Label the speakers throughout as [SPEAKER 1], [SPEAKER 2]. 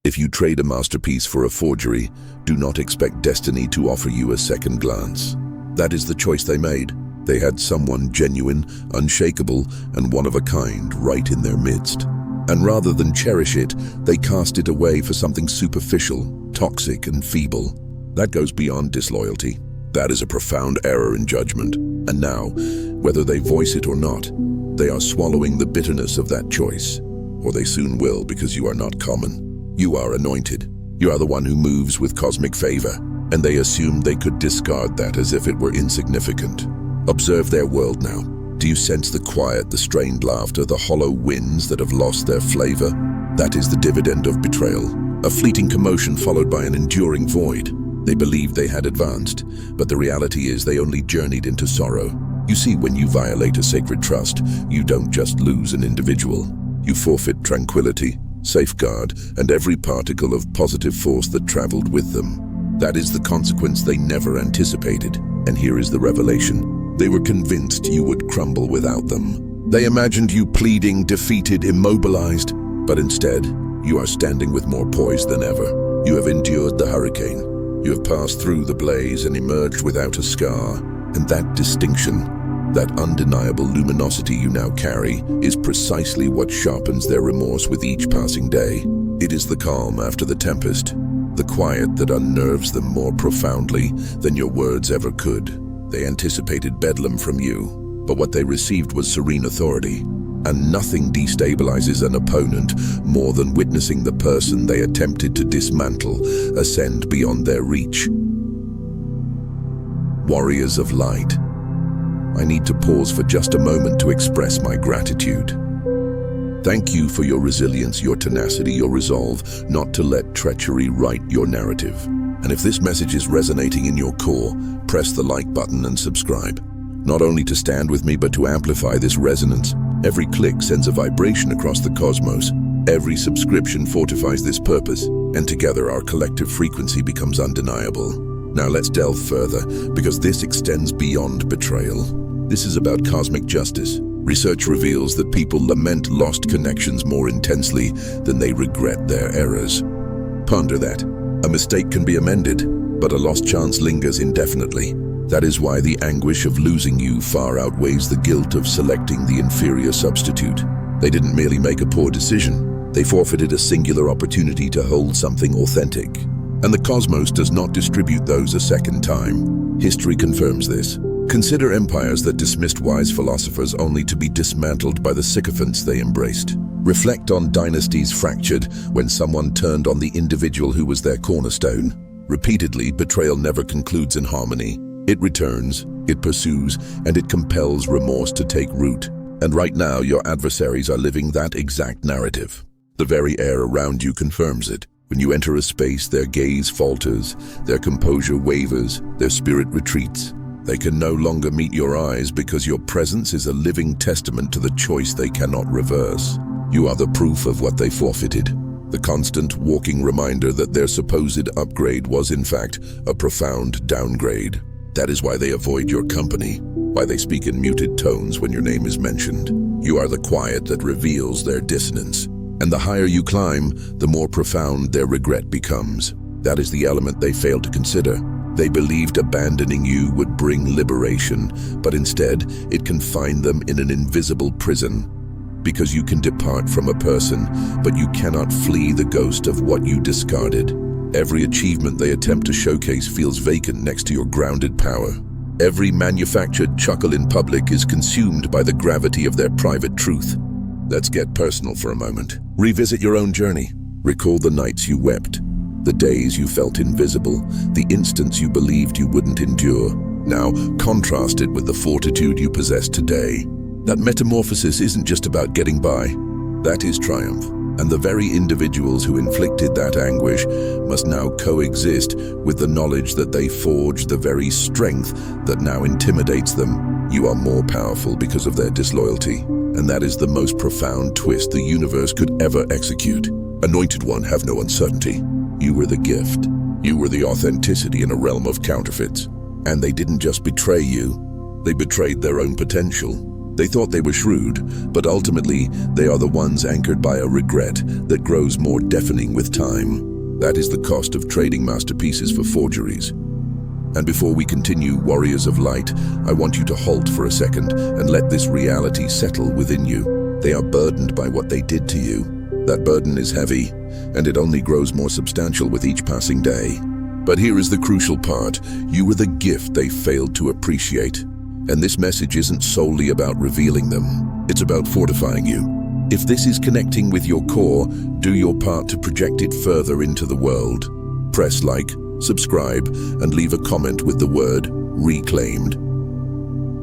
[SPEAKER 1] If you trade a masterpiece for a forgery, do not expect destiny to offer you a second glance. That is the choice they made. They had someone genuine, unshakable, and one of a kind right in their midst. And rather than cherish it, they cast it away for something superficial, toxic, and feeble. That goes beyond disloyalty. That is a profound error in judgment. And now, whether they voice it or not, they are swallowing the bitterness of that choice. Or they soon will, because you are not common. You are anointed. You are the one who moves with cosmic favor. And they assumed they could discard that as if it were insignificant. Observe their world now. Do you sense the quiet, the strained laughter, the hollow winds that have lost their flavor? That is the dividend of betrayal. A fleeting commotion followed by an enduring void. They believed they had advanced, but the reality is they only journeyed into sorrow. You see, when you violate a sacred trust, you don't just lose an individual. You forfeit tranquility, safeguard, and every particle of positive force that traveled with them. That is the consequence they never anticipated. And here is the revelation. They were convinced you would crumble without them. They imagined you pleading, defeated, immobilized, but instead, you are standing with more poise than ever. You have endured the hurricane. You have passed through the blaze and emerged without a scar. And that distinction, that undeniable luminosity you now carry, is precisely what sharpens their remorse with each passing day. It is the calm after the tempest, the quiet that unnerves them more profoundly than your words ever could. They anticipated bedlam from you, but what they received was serene authority. And nothing destabilizes an opponent more than witnessing the person they attempted to dismantle ascend beyond their reach. Warriors of light, I need to pause for just a moment to express my gratitude. Thank you for your resilience, your tenacity, your resolve not to let treachery write your narrative. And if this message is resonating in your core, press the like button and subscribe. Not only to stand with me, but to amplify this resonance. Every click sends a vibration across the cosmos. Every subscription fortifies this purpose, and together our collective frequency becomes undeniable. Now let's delve further, because this extends beyond betrayal. This is about cosmic justice. Research reveals that people lament lost connections more intensely than they regret their errors. Ponder that. A mistake can be amended, but a lost chance lingers indefinitely. That is why the anguish of losing you far outweighs the guilt of selecting the inferior substitute. They didn't merely make a poor decision. They forfeited a singular opportunity to hold something authentic. And the cosmos does not distribute those a second time. History confirms this. Consider empires that dismissed wise philosophers only to be dismantled by the sycophants they embraced. Reflect on dynasties fractured when someone turned on the individual who was their cornerstone. Repeatedly, betrayal never concludes in harmony. It returns, it pursues, and it compels remorse to take root. And right now, your adversaries are living that exact narrative. The very air around you confirms it. When you enter a space, their gaze falters, their composure wavers, their spirit retreats. They can no longer meet your eyes because your presence is a living testament to the choice they cannot reverse. You are the proof of what they forfeited. The constant walking reminder that their supposed upgrade was in fact a profound downgrade. That is why they avoid your company, why they speak in muted tones when your name is mentioned. You are the quiet that reveals their dissonance. And the higher you climb, the more profound their regret becomes. That is the element they failed to consider. They believed abandoning you would bring liberation, but instead it confined them in an invisible prison. Because you can depart from a person, but you cannot flee the ghost of what you discarded. Every achievement they attempt to showcase feels vacant next to your grounded power. Every manufactured chuckle in public is consumed by the gravity of their private truth. Let's get personal for a moment. Revisit your own journey. Recall the nights you wept, the days you felt invisible, the instants you believed you wouldn't endure. Now, contrast it with the fortitude you possess today. That metamorphosis isn't just about getting by. That is triumph. And the very individuals who inflicted that anguish must now coexist with the knowledge that they forged the very strength that now intimidates them. You are more powerful because of their disloyalty. And that is the most profound twist the universe could ever execute. Anointed One, have no uncertainty. You were the gift. You were the authenticity in a realm of counterfeits. And they didn't just betray you. They betrayed their own potential. They thought they were shrewd, but ultimately they are the ones anchored by a regret that grows more deafening with time. That is the cost of trading masterpieces for forgeries. And before we continue, Warriors of Light, I want you to halt for a second and let this reality settle within you. They are burdened by what they did to you. That burden is heavy, and it only grows more substantial with each passing day. But here is the crucial part. You were the gift they failed to appreciate. And this message isn't solely about revealing them. It's about fortifying you. If this is connecting with your core, do your part to project it further into the world. Press like, subscribe, and leave a comment with the word reclaimed.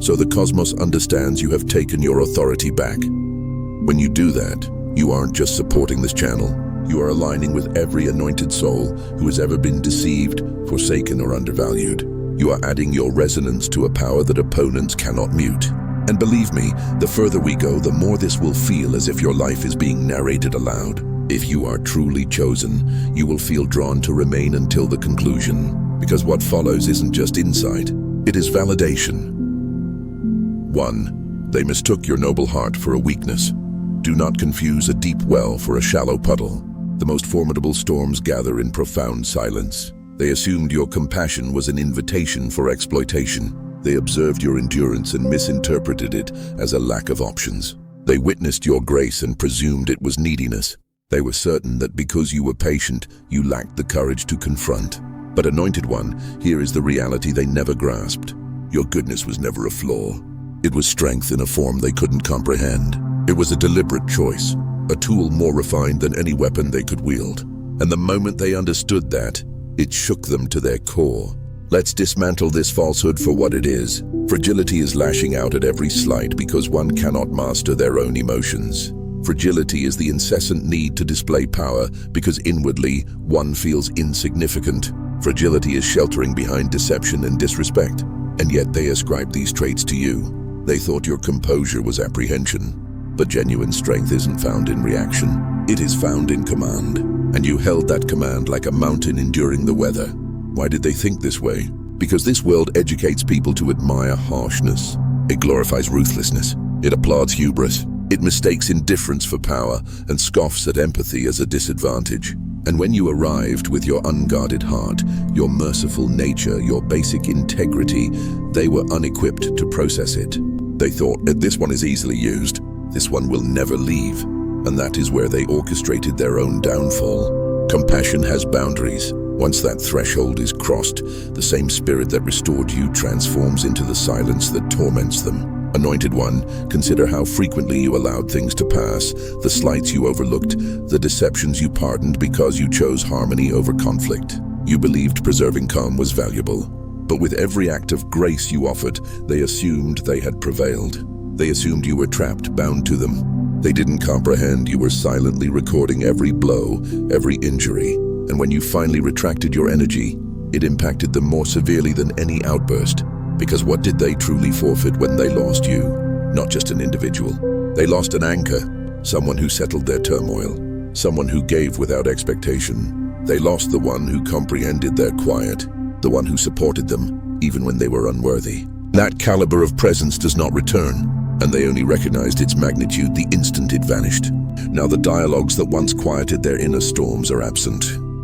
[SPEAKER 1] So the cosmos understands you have taken your authority back. When you do that, you aren't just supporting this channel. You are aligning with every anointed soul who has ever been deceived, forsaken, or undervalued. You are adding your resonance to a power that opponents cannot mute. And believe me, the further we go, the more this will feel as if your life is being narrated aloud. If you are truly chosen, you will feel drawn to remain until the conclusion, because what follows isn't just insight, it is validation. 1. They mistook your noble heart for a weakness. Do not confuse a deep well for a shallow puddle. The most formidable storms gather in profound silence. They assumed your compassion was an invitation for exploitation. They observed your endurance and misinterpreted it as a lack of options. They witnessed your grace and presumed it was neediness. They were certain that because you were patient, you lacked the courage to confront. But Anointed One, here is the reality they never grasped. Your goodness was never a flaw. It was strength in a form they couldn't comprehend. It was a deliberate choice, a tool more refined than any weapon they could wield. And the moment they understood that, it shook them to their core. Let's dismantle this falsehood for what it is. Fragility is lashing out at every slight because one cannot master their own emotions. Fragility is the incessant need to display power because inwardly one feels insignificant. Fragility is sheltering behind deception and disrespect. And yet they ascribe these traits to you. They thought your composure was apprehension. But genuine strength isn't found in reaction. It is found in command. And you held that command like a mountain enduring the weather. Why did they think this way? Because this world educates people to admire harshness. It glorifies ruthlessness. It applauds hubris. It mistakes indifference for power and scoffs at empathy as a disadvantage. And when you arrived with your unguarded heart, your merciful nature, your basic integrity, they were unequipped to process it. They thought, this one is easily used. This one will never leave. And that is where they orchestrated their own downfall. Compassion has boundaries. Once that threshold is crossed, the same spirit that restored you transforms into the silence that torments them. Anointed One, consider how frequently you allowed things to pass, the slights you overlooked, the deceptions you pardoned because you chose harmony over conflict. You believed preserving calm was valuable. But with every act of grace you offered, they assumed they had prevailed. They assumed you were trapped, bound to them. They didn't comprehend you were silently recording every blow, every injury. And when you finally retracted your energy, it impacted them more severely than any outburst. Because what did they truly forfeit when they lost you? Not just an individual. They lost an anchor, someone who settled their turmoil, someone who gave without expectation. They lost the one who comprehended their quiet, the one who supported them, even when they were unworthy. That caliber of presence does not return, and they only recognized its magnitude the instant it vanished. Now the dialogues that once quieted their inner storms are absent.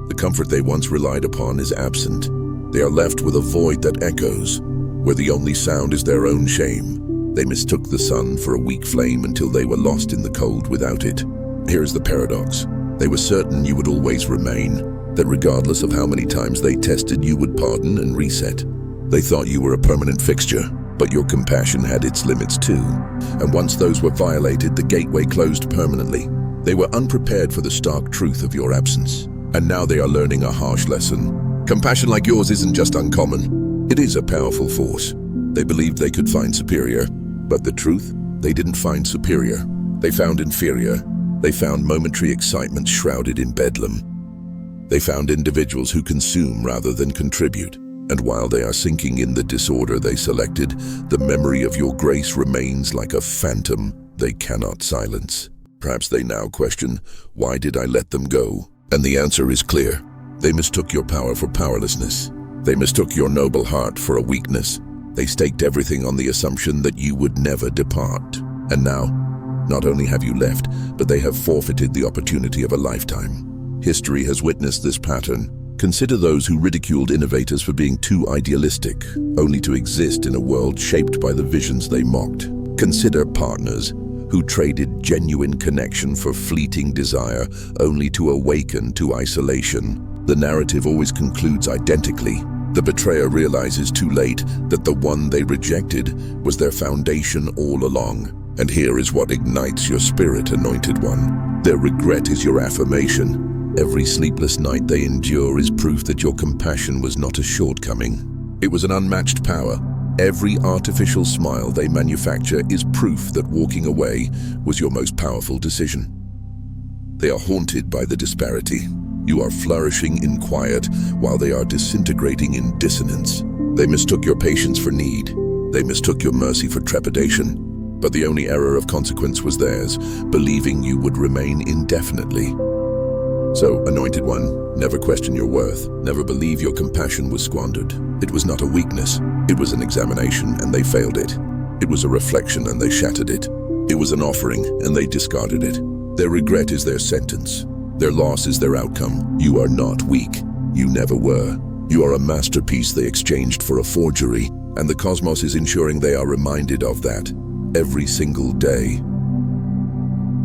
[SPEAKER 1] The comfort they once relied upon is absent. They are left with a void that echoes, where the only sound is their own shame. They mistook the sun for a weak flame until they were lost in the cold without it. Here's the paradox. They were certain you would always remain, that regardless of how many times they tested, you would pardon and reset. They thought you were a permanent fixture, but your compassion had its limits too. And once those were violated, the gateway closed permanently. They were unprepared for the stark truth of your absence. And now they are learning a harsh lesson. Compassion like yours isn't just uncommon. It is a powerful force. They believed they could find superior, but the truth, they didn't find superior. They found inferior. They found momentary excitement shrouded in bedlam. They found individuals who consume rather than contribute. And while they are sinking in the disorder they selected, the memory of your grace remains like a phantom they cannot silence. Perhaps they now question, why did I let them go? And the answer is clear. They mistook your power for powerlessness. They mistook your noble heart for a weakness. They staked everything on the assumption that you would never depart. And now, not only have you left, but they have forfeited the opportunity of a lifetime. History has witnessed this pattern. Consider those who ridiculed innovators for being too idealistic, only to exist in a world shaped by the visions they mocked. Consider partners who traded genuine connection for fleeting desire, only to awaken to isolation. The narrative always concludes identically. The betrayer realizes too late that the one they rejected was their foundation all along. And here is what ignites your spirit, Anointed One. Their regret is your affirmation. Every sleepless night they endure is proof that your compassion was not a shortcoming. It was an unmatched power. Every artificial smile they manufacture is proof that walking away was your most powerful decision. They are haunted by the disparity. You are flourishing in quiet while they are disintegrating in dissonance. They mistook your patience for need. They mistook your mercy for trepidation. But the only error of consequence was theirs, believing you would remain indefinitely. So, Anointed One, never question your worth. Never believe your compassion was squandered. It was not a weakness. It was an examination, and they failed it. It was a reflection, and they shattered it. It was an offering, and they discarded it. Their regret is their sentence. Their loss is their outcome. You are not weak. You never were. You are a masterpiece they exchanged for a forgery, and the cosmos is ensuring they are reminded of that every single day.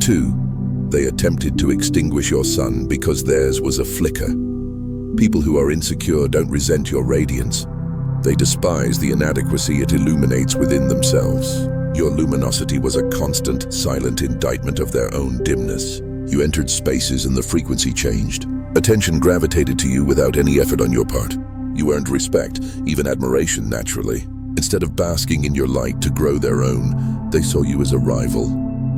[SPEAKER 1] 2. They attempted to extinguish your sun because theirs was a flicker. People who are insecure don't resent your radiance. They despise the inadequacy it illuminates within themselves. Your luminosity was a constant, silent indictment of their own dimness. You entered spaces and the frequency changed. Attention gravitated to you without any effort on your part. You earned respect, even admiration naturally. Instead of basking in your light to grow their own, they saw you as a rival.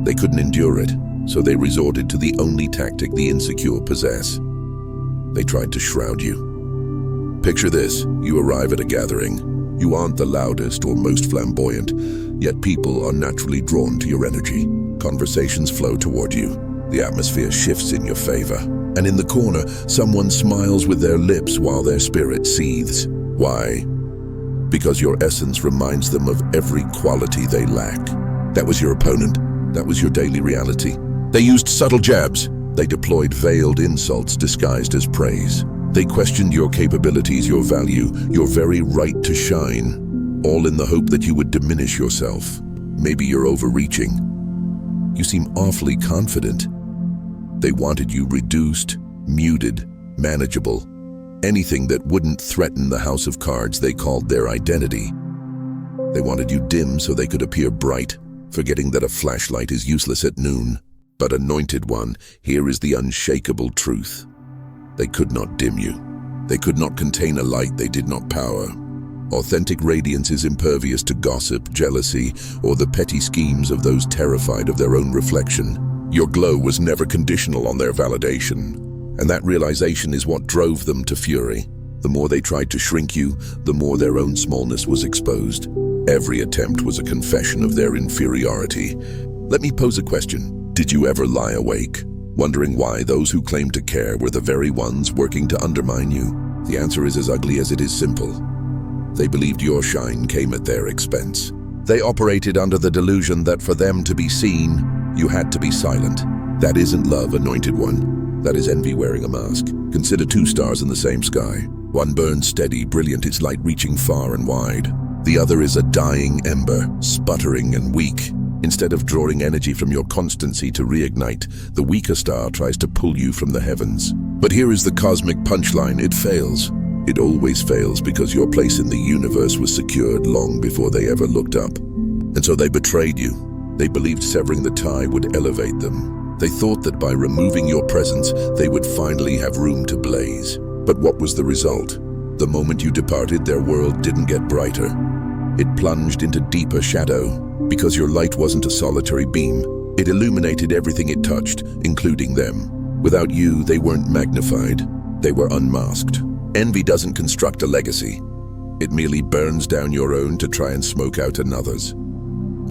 [SPEAKER 1] They couldn't endure it, so they resorted to the only tactic the insecure possess. They tried to shroud you. Picture this, you arrive at a gathering. You aren't the loudest or most flamboyant, yet people are naturally drawn to your energy. Conversations flow toward you. The atmosphere shifts in your favor. And in the corner, someone smiles with their lips while their spirit seethes. Why? Because your essence reminds them of every quality they lack. That was your opponent. That was your daily reality. They used subtle jabs. They deployed veiled insults disguised as praise. They questioned your capabilities, your value, your very right to shine, all in the hope that you would diminish yourself. Maybe you're overreaching. You seem awfully confident. They wanted you reduced, muted, manageable, anything that wouldn't threaten the house of cards they called their identity. They wanted you dim so they could appear bright, forgetting that a flashlight is useless at noon. But Anointed One, here is the unshakable truth. They could not dim you. They could not contain a light they did not power. Authentic radiance is impervious to gossip, jealousy, or the petty schemes of those terrified of their own reflection. Your glow was never conditional on their validation, and that realization is what drove them to fury. The more they tried to shrink you, the more their own smallness was exposed. Every attempt was a confession of their inferiority. Let me pose a question. Did you ever lie awake, wondering why those who claimed to care were the very ones working to undermine you? The answer is as ugly as it is simple. They believed your shine came at their expense. They operated under the delusion that for them to be seen, you had to be silent. That isn't love, Anointed One. That is envy wearing a mask. Consider two stars in the same sky. One burns steady, brilliant, its light reaching far and wide. The other is a dying ember, sputtering and weak. Instead of drawing energy from your constancy to reignite, the weaker star tries to pull you from the heavens. But here is the cosmic punchline. It fails. It always fails because your place in the universe was secured long before they ever looked up. And so they betrayed you. They believed severing the tie would elevate them. They thought that by removing your presence, they would finally have room to blaze. But what was the result? The moment you departed, their world didn't get brighter. It plunged into deeper shadow. Because your light wasn't a solitary beam, it illuminated everything it touched, including them. Without you, they weren't magnified. They were unmasked. Envy doesn't construct a legacy. It merely burns down your own to try and smoke out another's.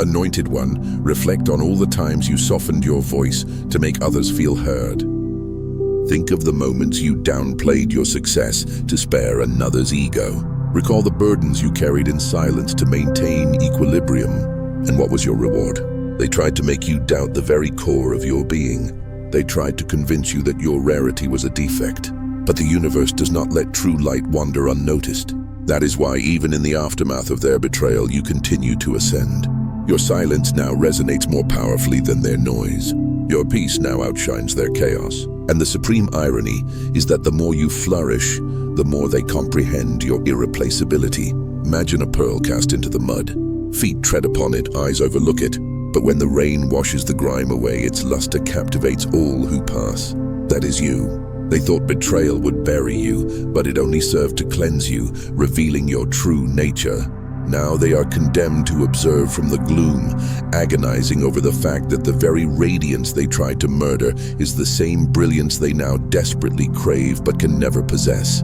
[SPEAKER 1] Anointed One, reflect on all the times you softened your voice to make others feel heard. Think of the moments you downplayed your success to spare another's ego. Recall the burdens you carried in silence to maintain equilibrium. And what was your reward? They tried to make you doubt the very core of your being. They tried to convince you that your rarity was a defect. But the universe does not let true light wander unnoticed. That is why, even in the aftermath of their betrayal, you continue to ascend. Your silence now resonates more powerfully than their noise. Your peace now outshines their chaos. And the supreme irony is that the more you flourish, the more they comprehend your irreplaceability. Imagine a pearl cast into the mud. Feet tread upon it, eyes overlook it. But when the rain washes the grime away, its luster captivates all who pass. That is you. They thought betrayal would bury you, but it only served to cleanse you, revealing your true nature. Now they are condemned to observe from the gloom, agonizing over the fact that the very radiance they tried to murder is the same brilliance they now desperately crave but can never possess.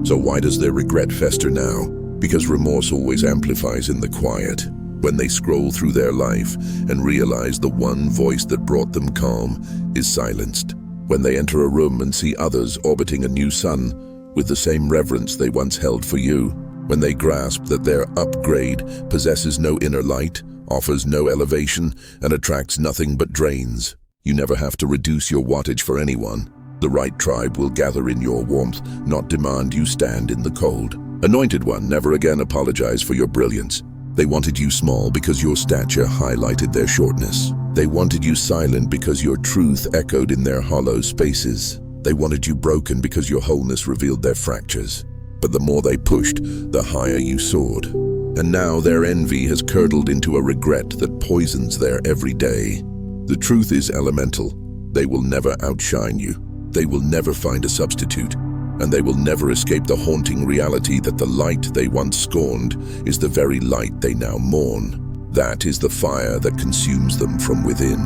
[SPEAKER 1] So why does their regret fester now? Because remorse always amplifies in the quiet. When they scroll through their life and realize the one voice that brought them calm is silenced. When they enter a room and see others orbiting a new sun with the same reverence they once held for you. When they grasp that their upgrade possesses no inner light, offers no elevation, and attracts nothing but drains. You never have to reduce your wattage for anyone. The right tribe will gather in your warmth, not demand you stand in the cold. Anointed one, never again apologize for your brilliance. They wanted you small because your stature highlighted their shortness. They wanted you silent because your truth echoed in their hollow spaces. They wanted you broken because your wholeness revealed their fractures. But the more they pushed, the higher you soared. And now their envy has curdled into a regret that poisons their every day. The truth is elemental. They will never outshine you. They will never find a substitute. And they will never escape the haunting reality that the light they once scorned is the very light they now mourn. That is the fire that consumes them from within.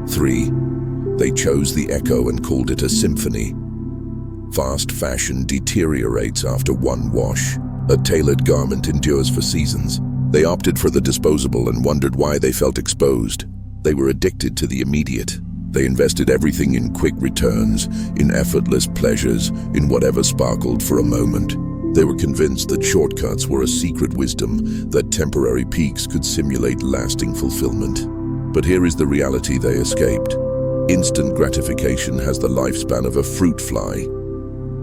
[SPEAKER 1] 3. They chose the echo and called it a symphony. Fast fashion deteriorates after one wash. A tailored garment endures for seasons. They opted for the disposable and wondered why they felt exposed. They were addicted to the immediate. They invested everything in quick returns, in effortless pleasures, in whatever sparkled for a moment. They were convinced that shortcuts were a secret wisdom, that temporary peaks could simulate lasting fulfillment. But here is the reality they escaped. Instant gratification has the lifespan of a fruit fly.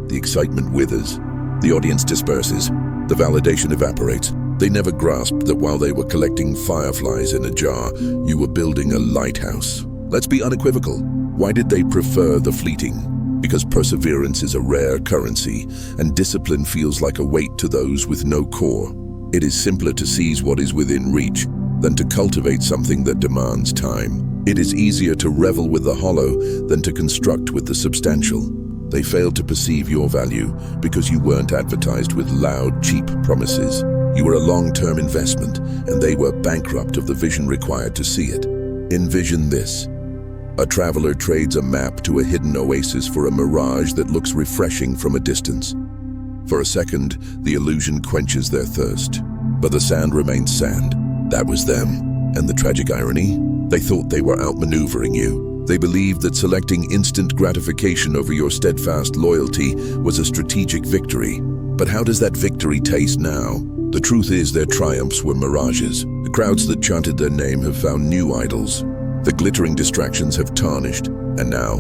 [SPEAKER 1] The excitement withers. The audience disperses. The validation evaporates. They never grasped that while they were collecting fireflies in a jar, you were building a lighthouse. Let's be unequivocal. Why did they prefer the fleeting? Because perseverance is a rare currency, and discipline feels like a weight to those with no core. It is simpler to seize what is within reach than to cultivate something that demands time. It is easier to revel with the hollow than to construct with the substantial. They failed to perceive your value because you weren't advertised with loud, cheap promises. You were a long-term investment, and they were bankrupt of the vision required to see it. Envision this. A traveler trades a map to a hidden oasis for a mirage that looks refreshing from a distance. For a second, the illusion quenches their thirst, but the sand remains sand. That was them. And the tragic irony? They thought they were outmaneuvering you. They believed that selecting instant gratification over your steadfast loyalty was a strategic victory. But how does that victory taste now? The truth is their triumphs were mirages. The crowds that chanted their name have found new idols. The glittering distractions have tarnished. And now,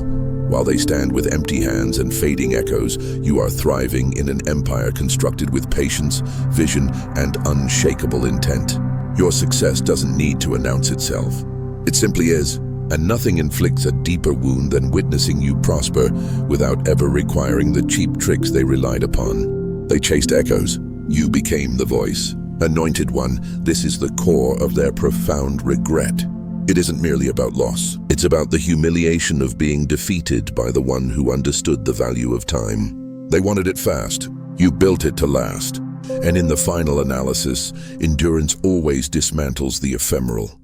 [SPEAKER 1] while they stand with empty hands and fading echoes, you are thriving in an empire constructed with patience, vision, and unshakable intent. Your success doesn't need to announce itself. It simply is. And nothing inflicts a deeper wound than witnessing you prosper without ever requiring the cheap tricks they relied upon. They chased echoes. You became the voice. Anointed one, this is the core of their profound regret. It isn't merely about loss. It's about the humiliation of being defeated by the one who understood the value of time. They wanted it fast. You built it to last. And in the final analysis, endurance always dismantles the ephemeral.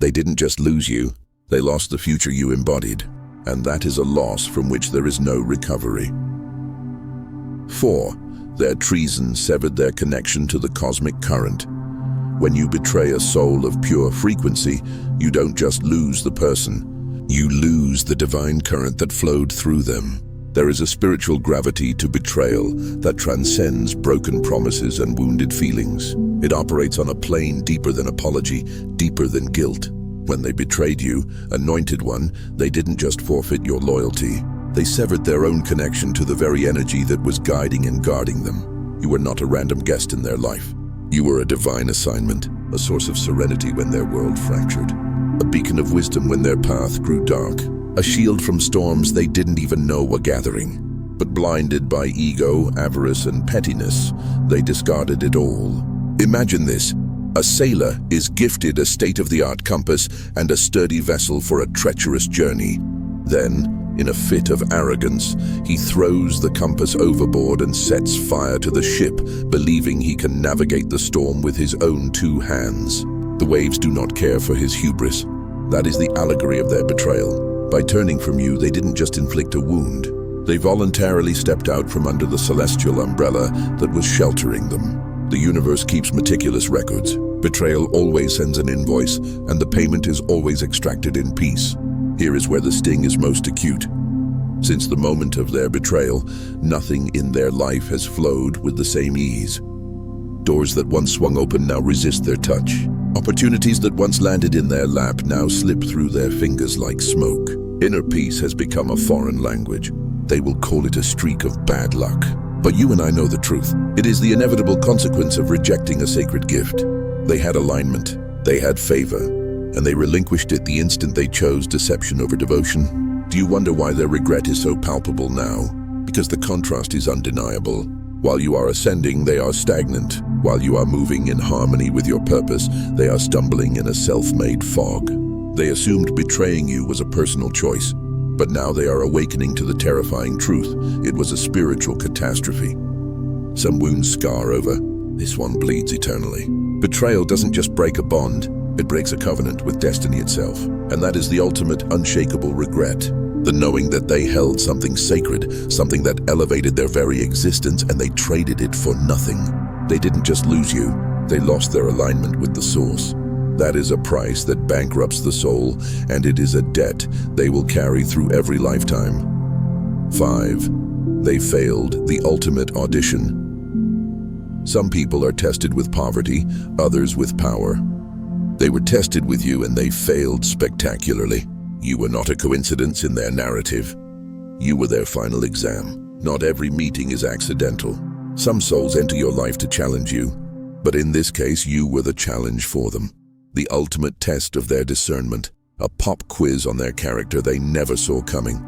[SPEAKER 1] They didn't just lose you. They lost the future you embodied. And that is a loss from which there is no recovery. 4. Their treason severed their connection to the cosmic current. When you betray a soul of pure frequency, you don't just lose the person. You lose the divine current that flowed through them. There is a spiritual gravity to betrayal that transcends broken promises and wounded feelings. It operates on a plane deeper than apology, deeper than guilt. When they betrayed you, Anointed One, they didn't just forfeit your loyalty. They severed their own connection to the very energy that was guiding and guarding them. You were not a random guest in their life. You were a divine assignment, a source of serenity when their world fractured, a beacon of wisdom when their path grew dark, a shield from storms they didn't even know were gathering. But blinded by ego, avarice, and pettiness, they discarded it all. Imagine this. A sailor is gifted a state-of-the-art compass and a sturdy vessel for a treacherous journey. Then, in a fit of arrogance, he throws the compass overboard and sets fire to the ship, believing he can navigate the storm with his own two hands. The waves do not care for his hubris. That is the allegory of their betrayal. By turning from you, they didn't just inflict a wound. They voluntarily stepped out from under the celestial umbrella that was sheltering them. The universe keeps meticulous records. Betrayal always sends an invoice, and the payment is always extracted in peace. Here is where the sting is most acute. Since the moment of their betrayal, nothing in their life has flowed with the same ease. Doors that once swung open now resist their touch. Opportunities that once landed in their lap now slip through their fingers like smoke. Inner peace has become a foreign language. They will call it a streak of bad luck. But you and I know the truth. It is the inevitable consequence of rejecting a sacred gift. They had alignment, they had favor, and they relinquished it the instant they chose deception over devotion. Do you wonder why their regret is so palpable now? Because the contrast is undeniable. While you are ascending, they are stagnant. While you are moving in harmony with your purpose, they are stumbling in a self-made fog. They assumed betraying you was a personal choice, but now they are awakening to the terrifying truth. It was a spiritual catastrophe. Some wounds scar over. This one bleeds eternally. Betrayal doesn't just break a bond, it breaks a covenant with destiny itself. And that is the ultimate unshakable regret. The knowing that they held something sacred, something that elevated their very existence, and they traded it for nothing. They didn't just lose you, they lost their alignment with the source. That is a price that bankrupts the soul, and it is a debt they will carry through every lifetime. 5. They failed the ultimate audition. Some people are tested with poverty, others with power. They were tested with you and they failed spectacularly. You were not a coincidence in their narrative. You were their final exam. Not every meeting is accidental. Some souls enter your life to challenge you, but in this case you were the challenge for them. The ultimate test of their discernment, a pop quiz on their character they never saw coming.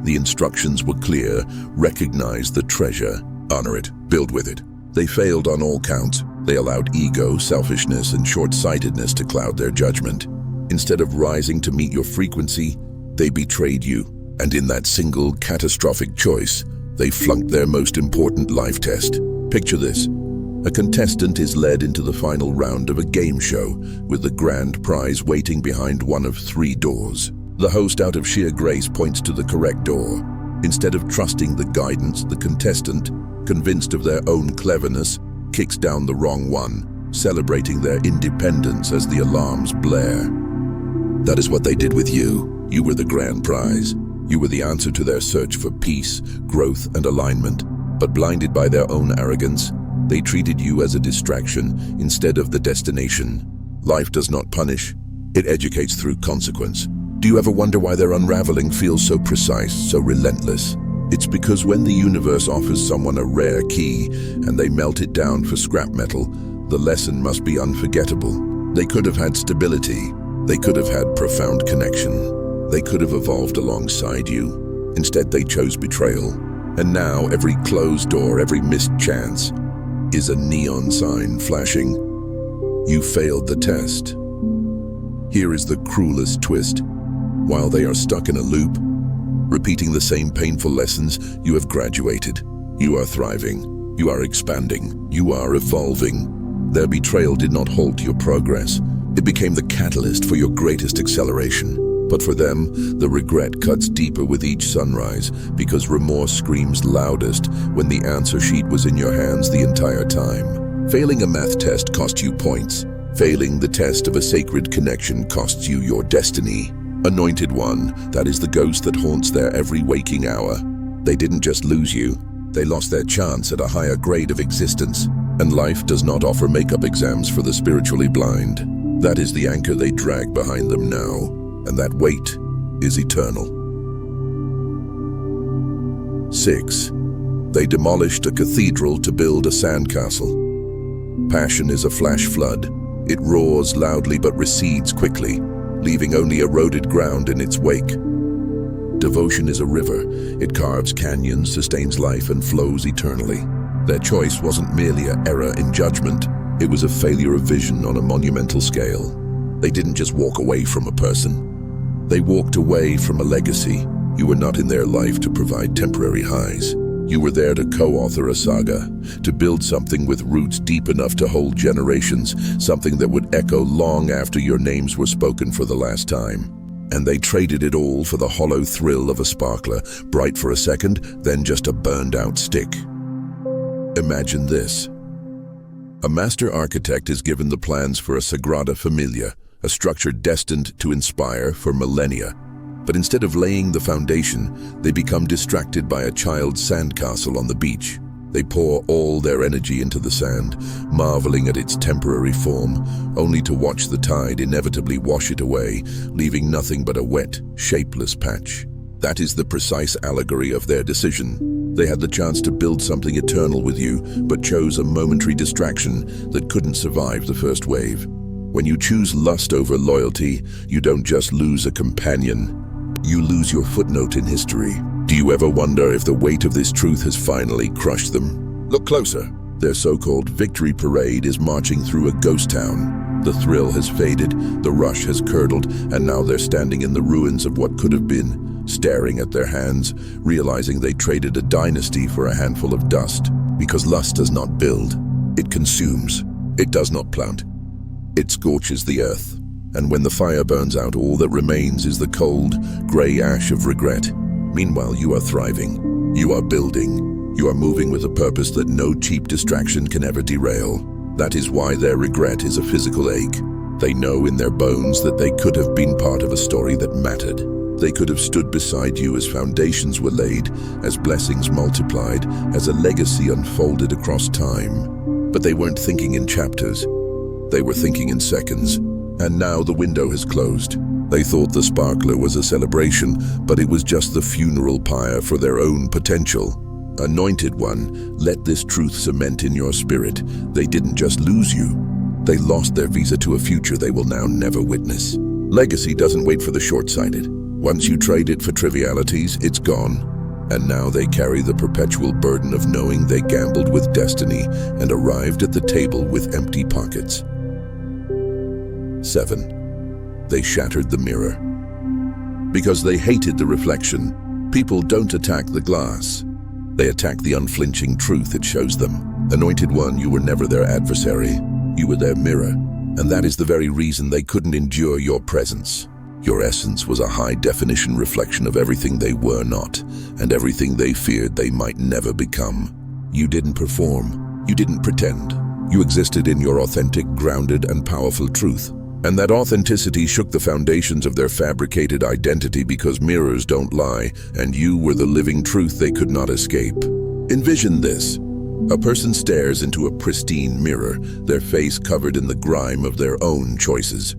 [SPEAKER 1] The instructions were clear: recognize the treasure, honor it, build with it. They failed on all counts. They allowed ego, selfishness, and short-sightedness to cloud their judgment. Instead of rising to meet your frequency, they betrayed you. And in that single catastrophic choice, they flunked their most important life test. Picture this. A contestant is led into the final round of a game show, with the grand prize waiting behind one of 3 doors. The host, out of sheer grace, points to the correct door. Instead of trusting the guidance, the contestant, convinced of their own cleverness, kicks down the wrong one, celebrating their independence as the alarms blare. That is what they did with you. You were the grand prize. You were the answer to their search for peace, growth, and alignment. But blinded by their own arrogance, they treated you as a distraction instead of the destination. Life does not punish, it educates through consequence. Do you ever wonder why their unraveling feels so precise, so relentless? It's because when the universe offers someone a rare key and they melt it down for scrap metal, the lesson must be unforgettable. They could have had stability. They could have had profound connection. They could have evolved alongside you. Instead, they chose betrayal. And now every closed door, every missed chance is a neon sign flashing. You failed the test. Here is the cruelest twist. While they are stuck in a loop, repeating the same painful lessons, you have graduated. You are thriving. You are expanding. You are evolving. Their betrayal did not halt your progress. It became the catalyst for your greatest acceleration. But for them, the regret cuts deeper with each sunrise, because remorse screams loudest when the answer sheet was in your hands the entire time. Failing a math test cost you points. Failing the test of a sacred connection costs you your destiny. Anointed One, that is the ghost that haunts their every waking hour. They didn't just lose you, they lost their chance at a higher grade of existence. And life does not offer makeup exams for the spiritually blind. That is the anchor they drag behind them now, and that weight is eternal. 6. They demolished a cathedral to build a sandcastle. Passion is a flash flood. It roars loudly but recedes quickly, leaving only eroded ground in its wake. Devotion is a river. It carves canyons, sustains life, and flows eternally. Their choice wasn't merely an error in judgment. It was a failure of vision on a monumental scale. They didn't just walk away from a person. They walked away from a legacy. You were not in their life to provide temporary highs. You were there to co-author a saga, to build something with roots deep enough to hold generations, something that would echo long after your names were spoken for the last time. And they traded it all for the hollow thrill of a sparkler, bright for a second, then just a burned-out stick. Imagine this. A master architect is given the plans for a Sagrada Familia, a structure destined to inspire for millennia. But instead of laying the foundation, they become distracted by a child's sandcastle on the beach. They pour all their energy into the sand, marveling at its temporary form, only to watch the tide inevitably wash it away, leaving nothing but a wet, shapeless patch. That is the precise allegory of their decision. They had the chance to build something eternal with you, but chose a momentary distraction that couldn't survive the first wave. When you choose lust over loyalty, you don't just lose a companion. You lose your footnote in history. Do you ever wonder if the weight of this truth has finally crushed them? Look closer. Their so-called victory parade is marching through a ghost town. The thrill has faded, the rush has curdled, and now they're standing in the ruins of what could have been, staring at their hands, realizing they traded a dynasty for a handful of dust. Because lust does not build, it consumes. It does not plant. It scorches the earth. And when the fire burns out, all that remains is the cold, gray ash of regret. Meanwhile, you are thriving. You are building. You are moving with a purpose that no cheap distraction can ever derail. That is why their regret is a physical ache. They know in their bones that they could have been part of a story that mattered. They could have stood beside you as foundations were laid, as blessings multiplied, as a legacy unfolded across time. But they weren't thinking in chapters. They were thinking in seconds. And now the window has closed. They thought the sparkler was a celebration, but it was just the funeral pyre for their own potential. Anointed one, let this truth cement in your spirit. They didn't just lose you. They lost their visa to a future they will now never witness. Legacy doesn't wait for the short-sighted. Once you trade it for trivialities, it's gone. And now they carry the perpetual burden of knowing they gambled with destiny and arrived at the table with empty pockets. 7. They shattered the mirror. Because they hated the reflection, people don't attack the glass. They attack the unflinching truth it shows them. Anointed one, you were never their adversary. You were their mirror, and that is the very reason they couldn't endure your presence. Your essence was a high-definition reflection of everything they were not, and everything they feared they might never become. You didn't perform. You didn't pretend. You existed in your authentic, grounded, and powerful truth. And that authenticity shook the foundations of their fabricated identity because mirrors don't lie, and you were the living truth they could not escape. Envision this. A person stares into a pristine mirror, their face covered in the grime of their own choices.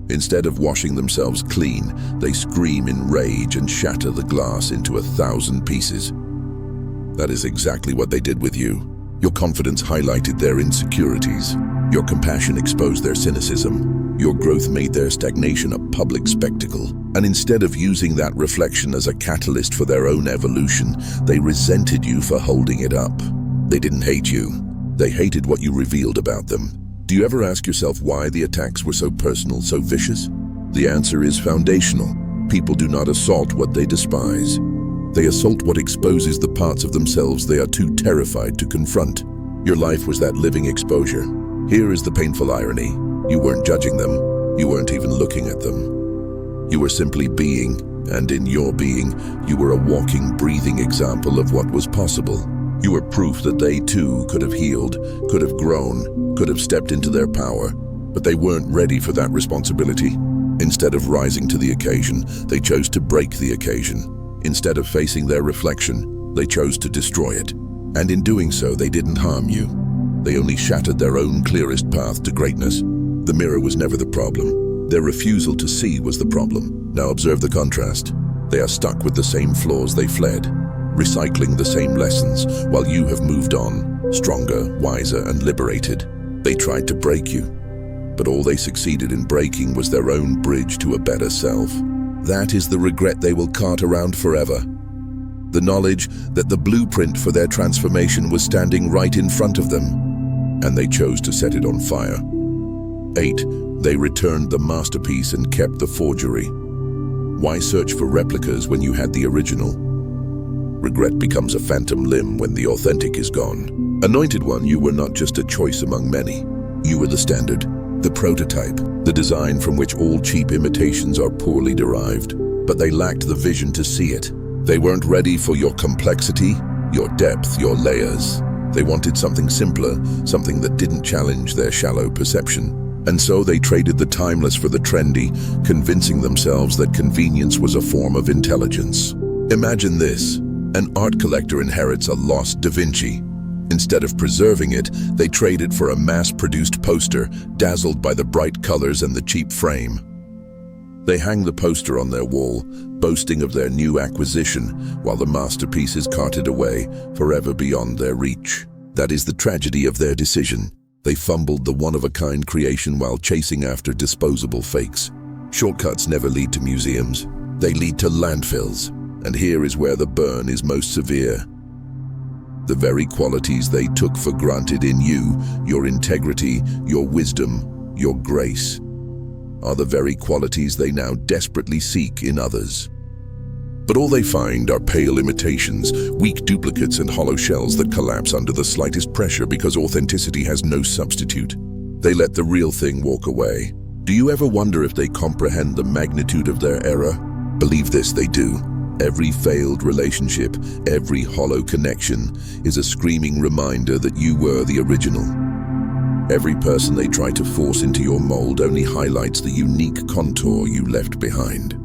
[SPEAKER 1] Instead of washing themselves clean, they scream in rage and shatter the glass into 1,000 pieces. That is exactly what they did with you. Your confidence highlighted their insecurities. Your compassion exposed their cynicism. Your growth made their stagnation a public spectacle. And instead of using that reflection as a catalyst for their own evolution, they resented you for holding it up. They didn't hate you. They hated what you revealed about them. Do you ever ask yourself why the attacks were so personal, so vicious? The answer is foundational. People do not assault what they despise. They assault what exposes the parts of themselves they are too terrified to confront. Your life was that living exposure. Here is the painful irony. You weren't judging them. You weren't even looking at them. You were simply being, and in your being, you were a walking, breathing example of what was possible. You were proof that they too could have healed, could have grown, could have stepped into their power, but they weren't ready for that responsibility. Instead of rising to the occasion, they chose to break the occasion. Instead of facing their reflection, they chose to destroy it. And in doing so, they didn't harm you. They only shattered their own clearest path to greatness. The mirror was never the problem. Their refusal to see was the problem. Now observe the contrast. They are stuck with the same flaws they fled, recycling the same lessons, while you have moved on, stronger, wiser, and liberated. They tried to break you, but all they succeeded in breaking was their own bridge to a better self. That is the regret they will cart around forever. The knowledge that the blueprint for their transformation was standing right in front of them, and they chose to set it on fire. 8. They returned the masterpiece and kept the forgery. Why search for replicas when you had the original? Regret becomes a phantom limb when the authentic is gone. Anointed One, you were not just a choice among many. You were the standard, the prototype, the design from which all cheap imitations are poorly derived. But they lacked the vision to see it. They weren't ready for your complexity, your depth, your layers. They wanted something simpler, something that didn't challenge their shallow perception. And so they traded the timeless for the trendy, convincing themselves that convenience was a form of intelligence. Imagine this. An art collector inherits a lost Da Vinci. Instead of preserving it, they trade it for a mass-produced poster, dazzled by the bright colors and the cheap frame. They hang the poster on their wall, boasting of their new acquisition, while the masterpiece is carted away, forever beyond their reach. That is the tragedy of their decision. They fumbled the one-of-a-kind creation while chasing after disposable fakes. Shortcuts never lead to museums. They lead to landfills. And here is where the burn is most severe. The very qualities they took for granted in you, your integrity, your wisdom, your grace, are the very qualities they now desperately seek in others. But all they find are pale imitations, weak duplicates, and hollow shells that collapse under the slightest pressure because authenticity has no substitute. They let the real thing walk away. Do you ever wonder if they comprehend the magnitude of their error? Believe this, they do. Every failed relationship, every hollow connection is a screaming reminder that you were the original. Every person they try to force into your mold only highlights the unique contour you left behind.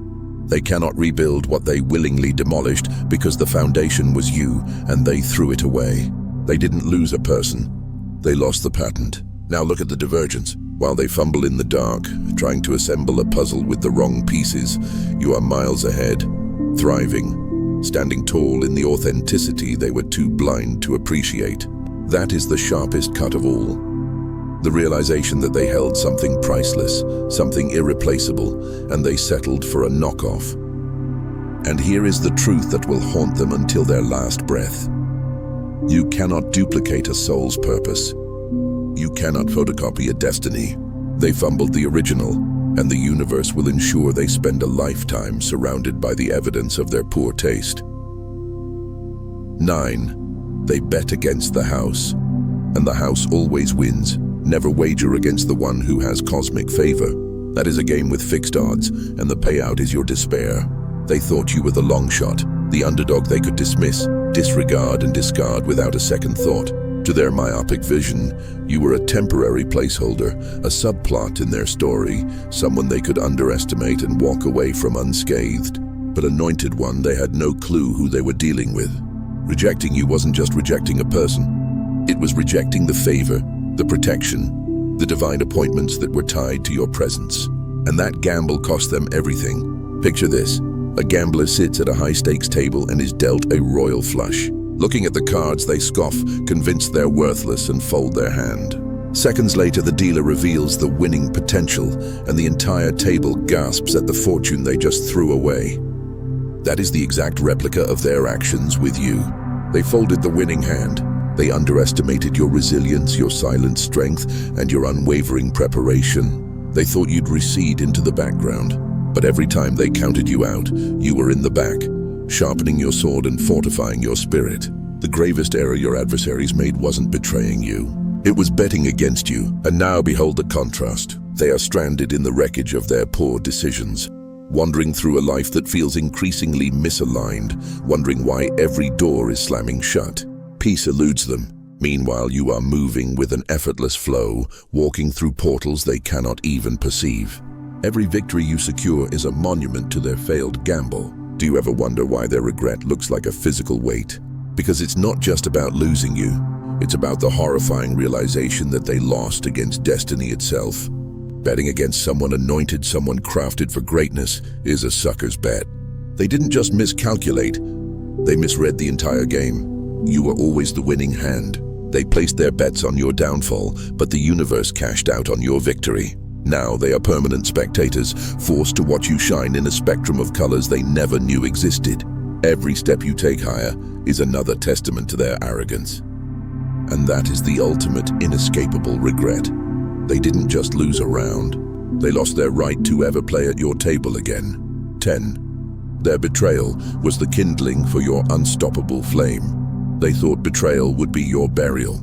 [SPEAKER 1] They cannot rebuild what they willingly demolished because the foundation was you and they threw it away. They didn't lose a person. They lost the patent. Now look at the divergence. While they fumble in the dark, trying to assemble a puzzle with the wrong pieces, you are miles ahead, thriving, standing tall in the authenticity they were too blind to appreciate. That is the sharpest cut of all. The realization that they held something priceless, something irreplaceable, and they settled for a knockoff. And here is the truth that will haunt them until their last breath. You cannot duplicate a soul's purpose. You cannot photocopy a destiny. They fumbled the original, and the universe will ensure they spend a lifetime surrounded by the evidence of their poor taste. 9. They bet against the house, and the house always wins. Never wager against the one who has cosmic favor. That is a game with fixed odds, and the payout is your despair. They thought you were the long shot, the underdog they could dismiss, disregard, and discard without a second thought. To their myopic vision, you were a temporary placeholder, a subplot in their story, someone they could underestimate and walk away from unscathed. But Anointed One, they had no clue who they were dealing with. Rejecting you wasn't just rejecting a person. It was rejecting the favor, the protection, the divine appointments that were tied to your presence. And that gamble cost them everything. Picture this. A gambler sits at a high-stakes table and is dealt a royal flush. Looking at the cards, they scoff, convinced they're worthless, and fold their hand. Seconds later, the dealer reveals the winning potential, and the entire table gasps at the fortune they just threw away. That is the exact replica of their actions with you. They folded the winning hand. They underestimated your resilience, your silent strength, and your unwavering preparation. They thought you'd recede into the background, but every time they counted you out, you were in the back, sharpening your sword and fortifying your spirit. The gravest error your adversaries made wasn't betraying you. It was betting against you, and now behold the contrast. They are stranded in the wreckage of their poor decisions, wandering through a life that feels increasingly misaligned, wondering why every door is slamming shut. Peace eludes them. Meanwhile, you are moving with an effortless flow, walking through portals they cannot even perceive. Every victory you secure is a monument to their failed gamble. Do you ever wonder why their regret looks like a physical weight? Because it's not just about losing you. It's about the horrifying realization that they lost against destiny itself. Betting against someone anointed, someone crafted for greatness, is a sucker's bet. They didn't just miscalculate, they misread the entire game. You were always the winning hand. They placed their bets on your downfall, but the universe cashed out on your victory. Now they are permanent spectators, forced to watch you shine in a spectrum of colors they never knew existed. Every step you take higher is another testament to their arrogance. And that is the ultimate, inescapable regret. They didn't just lose a round. They lost their right to ever play at your table again. 10. Their betrayal was the kindling for your unstoppable flame. They thought betrayal would be your burial.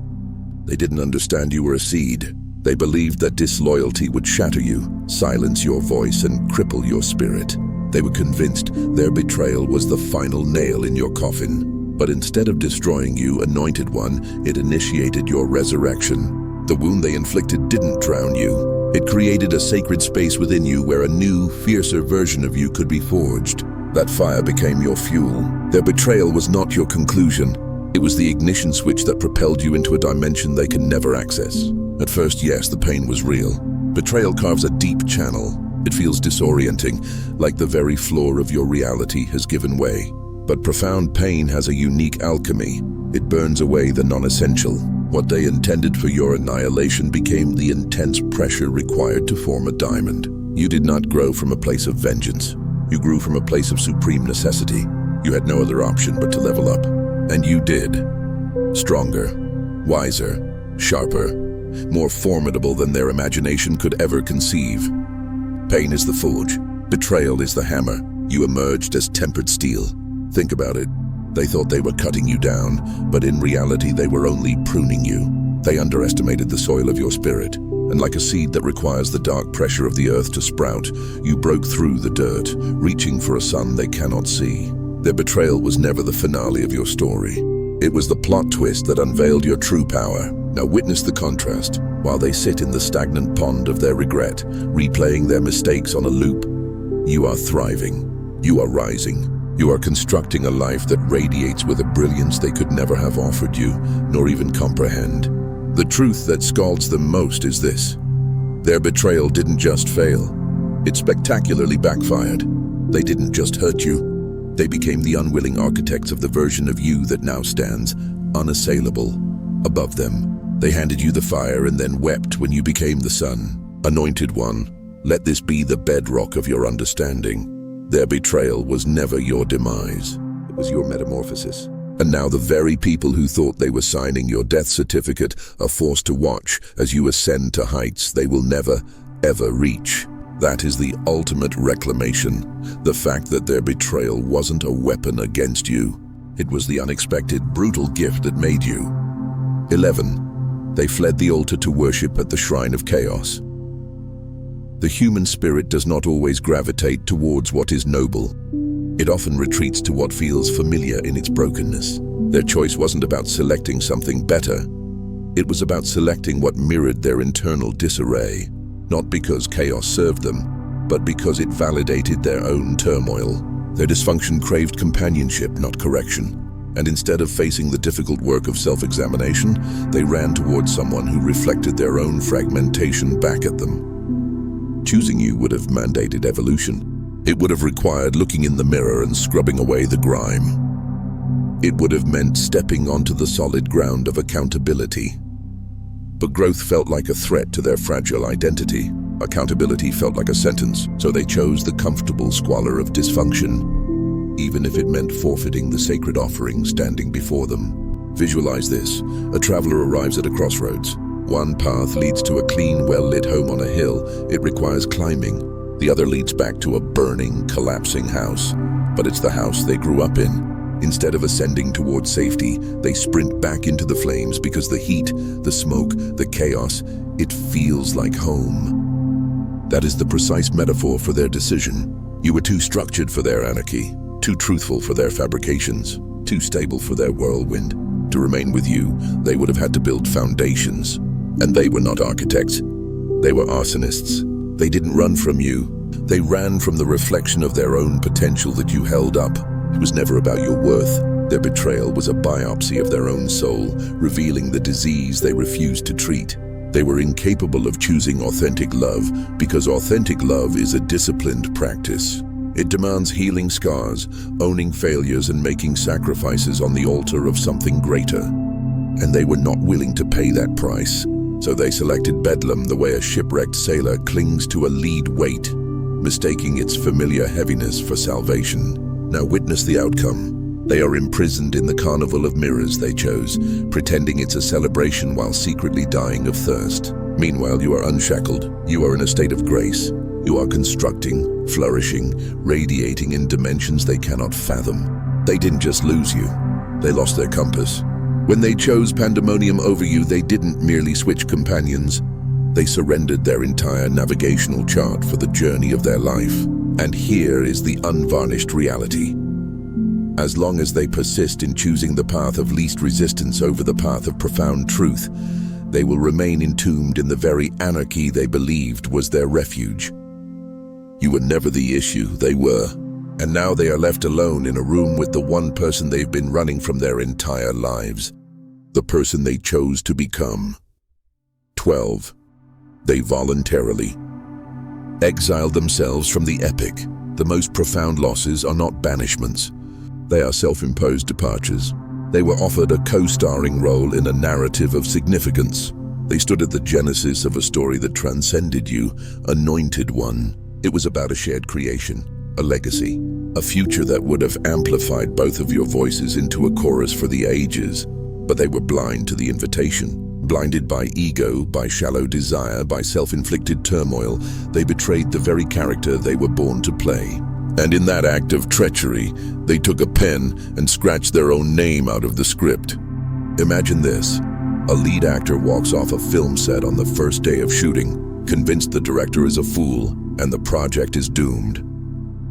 [SPEAKER 1] They didn't understand you were a seed. They believed that disloyalty would shatter you, silence your voice, and cripple your spirit. They were convinced their betrayal was the final nail in your coffin. But instead of destroying you, Anointed One, it initiated your resurrection. The wound they inflicted didn't drown you. It created a sacred space within you where a new, fiercer version of you could be forged. That fire became your fuel. Their betrayal was not your conclusion. It was the ignition switch that propelled you into a dimension they can never access. At first, yes, the pain was real. Betrayal carves a deep channel. It feels disorienting, like the very floor of your reality has given way. But profound pain has a unique alchemy. It burns away the non-essential. What they intended for your annihilation became the intense pressure required to form a diamond. You did not grow from a place of vengeance. You grew from a place of supreme necessity. You had no other option but to level up. And you did. Stronger, wiser, sharper, more formidable than their imagination could ever conceive. Pain is the forge. Betrayal is the hammer. You emerged as tempered steel. Think about it. They thought they were cutting you down, but in reality they were only pruning you. They underestimated the soil of your spirit. And like a seed that requires the dark pressure of the earth to sprout, you broke through the dirt, reaching for a sun they cannot see. Their betrayal was never the finale of your story. It was the plot twist that unveiled your true power. Now witness the contrast. While they sit in the stagnant pond of their regret, replaying their mistakes on a loop, you are thriving. You are rising. You are constructing a life that radiates with a brilliance they could never have offered you, nor even comprehend. The truth that scalds them most is this. Their betrayal didn't just fail. It spectacularly backfired. They didn't just hurt you. They became the unwilling architects of the version of you that now stands, unassailable, above them. They handed you the fire and then wept when you became the sun. Anointed One, let this be the bedrock of your understanding. Their betrayal was never your demise. It was your metamorphosis. And now the very people who thought they were signing your death certificate are forced to watch as you ascend to heights they will never, ever reach. That is the ultimate reclamation. The fact that their betrayal wasn't a weapon against you. It was the unexpected, brutal gift that made you. 11. They fled the altar to worship at the shrine of chaos. The human spirit does not always gravitate towards what is noble. It often retreats to what feels familiar in its brokenness. Their choice wasn't about selecting something better. It was about selecting what mirrored their internal disarray. Not because chaos served them, but because it validated their own turmoil. Their dysfunction craved companionship, not correction. And instead of facing the difficult work of self-examination, they ran towards someone who reflected their own fragmentation back at them. Choosing you would have mandated evolution. It would have required looking in the mirror and scrubbing away the grime. It would have meant stepping onto the solid ground of accountability. But growth felt like a threat to their fragile identity. Accountability felt like a sentence, so they chose the comfortable squalor of dysfunction, even if it meant forfeiting the sacred offering standing before them. Visualize this. A traveler arrives at a crossroads. One path leads to a clean, well-lit home on a hill. It requires climbing. The other leads back to a burning, collapsing house. But it's the house they grew up in. Instead of ascending towards safety, they sprint back into the flames because the heat, the smoke, the chaos, it feels like home. That is the precise metaphor for their decision. You were too structured for their anarchy, too truthful for their fabrications, too stable for their whirlwind. To remain with you, they would have had to build foundations. And they were not architects. They were arsonists. They didn't run from you. They ran from the reflection of their own potential that you held up. It was never about your worth. Their betrayal was a biopsy of their own soul, revealing the disease they refused to treat. They were incapable of choosing authentic love because authentic love is a disciplined practice. It demands healing scars, owning failures, and making sacrifices on the altar of something greater. And they were not willing to pay that price. So they selected Bedlam the way a shipwrecked sailor clings to a lead weight, mistaking its familiar heaviness for salvation. Now witness the outcome. They are imprisoned in the carnival of mirrors they chose, pretending it's a celebration while secretly dying of thirst. Meanwhile, you are unshackled. You are in a state of grace. You are constructing, flourishing, radiating in dimensions they cannot fathom. They didn't just lose you. They lost their compass. When they chose pandemonium over you, they didn't merely switch companions. They surrendered their entire navigational chart for the journey of their life. And here is the unvarnished reality. As long as they persist in choosing the path of least resistance over the path of profound truth, they will remain entombed in the very anarchy they believed was their refuge. You were never the issue, they were. And now they are left alone in a room with the one person they've been running from their entire lives. The person they chose to become. 12. They voluntarily exiled themselves from the epic. The most profound losses are not banishments. They are self-imposed departures. They were offered a co-starring role in a narrative of significance. They stood at the genesis of a story that transcended you, anointed one. It was about a shared creation, a legacy, a future that would have amplified both of your voices into a chorus for the ages. But they were blind to the invitation. Blinded by ego, by shallow desire, by self-inflicted turmoil, they betrayed the very character they were born to play. And in that act of treachery, they took a pen and scratched their own name out of the script. Imagine this. A lead actor walks off a film set on the first day of shooting, convinced the director is a fool, and the project is doomed.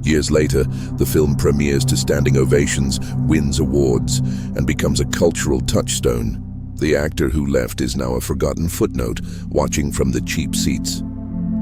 [SPEAKER 1] Years later, the film premieres to standing ovations, wins awards, and becomes a cultural touchstone. The actor who left is now a forgotten footnote, watching from the cheap seats.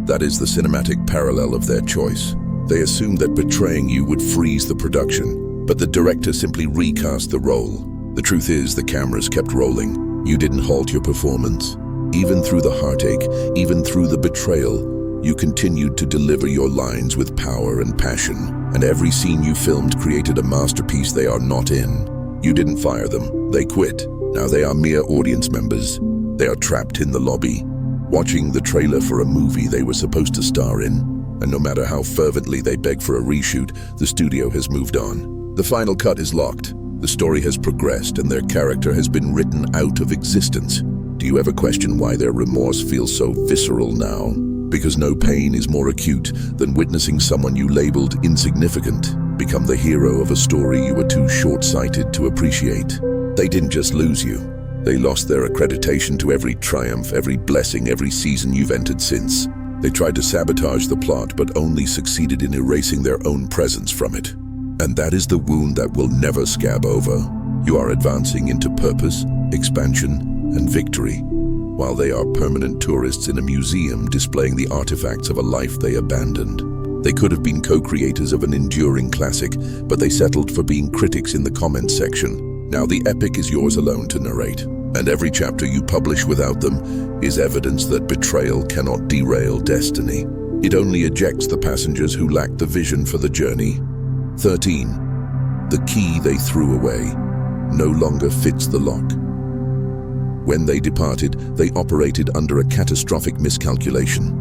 [SPEAKER 1] That is the cinematic parallel of their choice. They assumed that betraying you would freeze the production, but the director simply recast the role. The truth is, the cameras kept rolling. You didn't halt your performance. Even through the heartache, even through the betrayal, you continued to deliver your lines with power and passion, and every scene you filmed created a masterpiece they are not in. You didn't fire them, they quit. Now they are mere audience members. They are trapped in the lobby, watching the trailer for a movie they were supposed to star in. And no matter how fervently they beg for a reshoot, the studio has moved on. The final cut is locked. The story has progressed and their character has been written out of existence. Do you ever question why their remorse feels so visceral now? Because no pain is more acute than witnessing someone you labeled insignificant become the hero of a story you were too short-sighted to appreciate. They didn't just lose you. They lost their accreditation to every triumph, every blessing, every season you've entered since. They tried to sabotage the plot, but only succeeded in erasing their own presence from it. And that is the wound that will never scab over. You are advancing into purpose, expansion, and victory, while they are permanent tourists in a museum displaying the artifacts of a life they abandoned. They could have been co-creators of an enduring classic, but they settled for being critics in the comments section. Now the epic is yours alone to narrate, and every chapter you publish without them is evidence that betrayal cannot derail destiny. It only ejects the passengers who lack the vision for the journey. 13. The key they threw away no longer fits the lock. When they departed, they operated under a catastrophic miscalculation.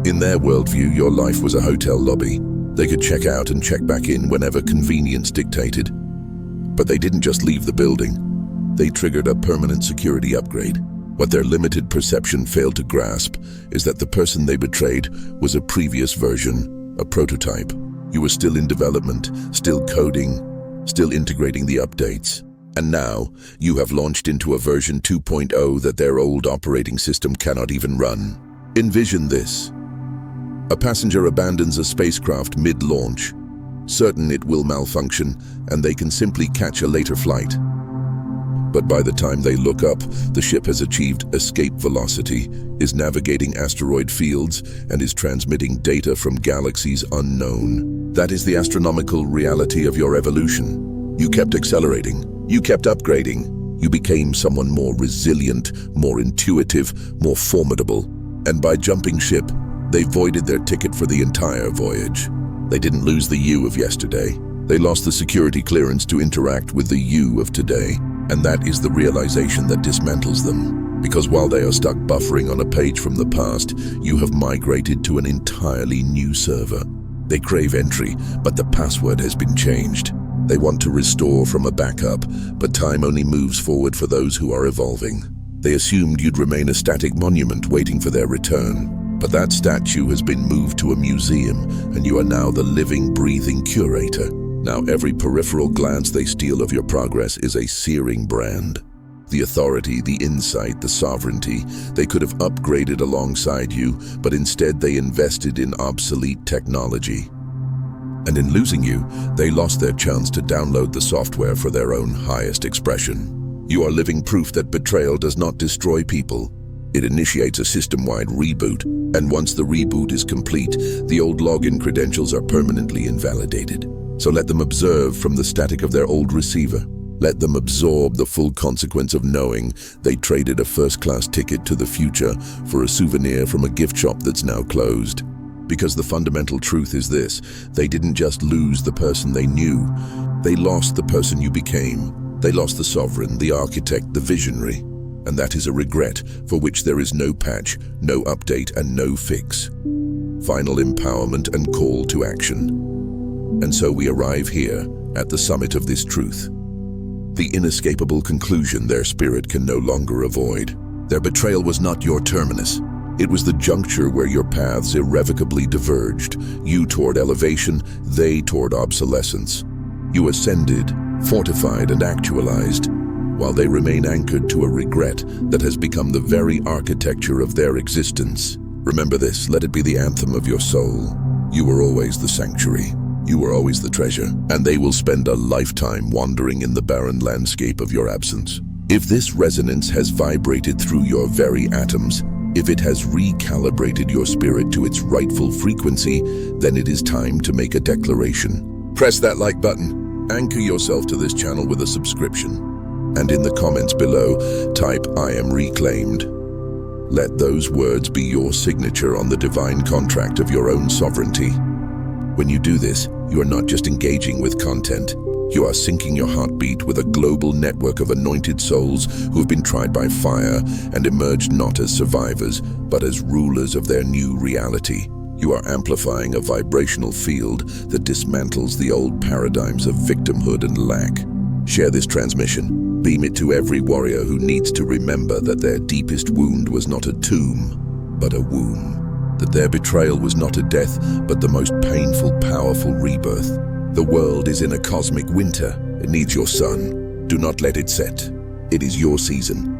[SPEAKER 1] In their worldview, your life was a hotel lobby. They could check out and check back in whenever convenience dictated. But they didn't just leave the building. They triggered a permanent security upgrade. What their limited perception failed to grasp is that the person they betrayed was a previous version, a prototype. You were still in development, still coding, still integrating the updates. And now, you have launched into a version 2.0 that their old operating system cannot even run. Envision this. A passenger abandons a spacecraft mid-launch, certain it will malfunction, and they can simply catch a later flight. But by the time they look up, the ship has achieved escape velocity, is navigating asteroid fields, and is transmitting data from galaxies unknown. That is the astronomical reality of your evolution. You kept accelerating. You kept upgrading. You became someone more resilient, more intuitive, more formidable. And by jumping ship, they voided their ticket for the entire voyage. They didn't lose the you of yesterday. They lost the security clearance to interact with the you of today. And that is the realization that dismantles them. Because while they are stuck buffering on a page from the past, you have migrated to an entirely new server. They crave entry, but the password has been changed. They want to restore from a backup, but time only moves forward for those who are evolving. They assumed you'd remain a static monument waiting for their return. But that statue has been moved to a museum, and you are now the living, breathing curator. Now every peripheral glance they steal of your progress is a searing brand. The authority, the insight, the sovereignty, they could have upgraded alongside you, but instead they invested in obsolete technology. And in losing you, they lost their chance to download the software for their own highest expression. You are living proof that betrayal does not destroy people. It initiates a system-wide reboot, and once the reboot is complete, the old login credentials are permanently invalidated. So let them observe from the static of their old receiver. Let them absorb the full consequence of knowing they traded a first-class ticket to the future for a souvenir from a gift shop that's now closed. Because the fundamental truth is this: they didn't just lose the person they knew, they lost the person you became. They lost the sovereign, the architect, the visionary. And that is a regret for which there is no patch, no update, and no fix. Final empowerment and call to action. And so we arrive here, at the summit of this truth. The inescapable conclusion their spirit can no longer avoid. Their betrayal was not your terminus. It was the juncture where your paths irrevocably diverged, you toward elevation, they toward obsolescence. You ascended, fortified and actualized, while they remain anchored to a regret that has become the very architecture of their existence. Remember this, let it be the anthem of your soul. You were always the sanctuary. You were always the treasure, and they will spend a lifetime wandering in the barren landscape of your absence. If this resonance has vibrated through your very atoms, if it has recalibrated your spirit to its rightful frequency, then it is time to make a declaration. Press that like button, anchor yourself to this channel with a subscription, and in the comments below, type "I am reclaimed." Let those words be your signature on the divine contract of your own sovereignty. When you do this, you are not just engaging with content. You are syncing your heartbeat with a global network of anointed souls who have been tried by fire and emerged not as survivors, but as rulers of their new reality. You are amplifying a vibrational field that dismantles the old paradigms of victimhood and lack. Share this transmission. Beam it to every warrior who needs to remember that their deepest wound was not a tomb, but a womb. That their betrayal was not a death, but the most painful, powerful rebirth. The world is in a cosmic winter. It needs your sun. Do not let it set. It is your season.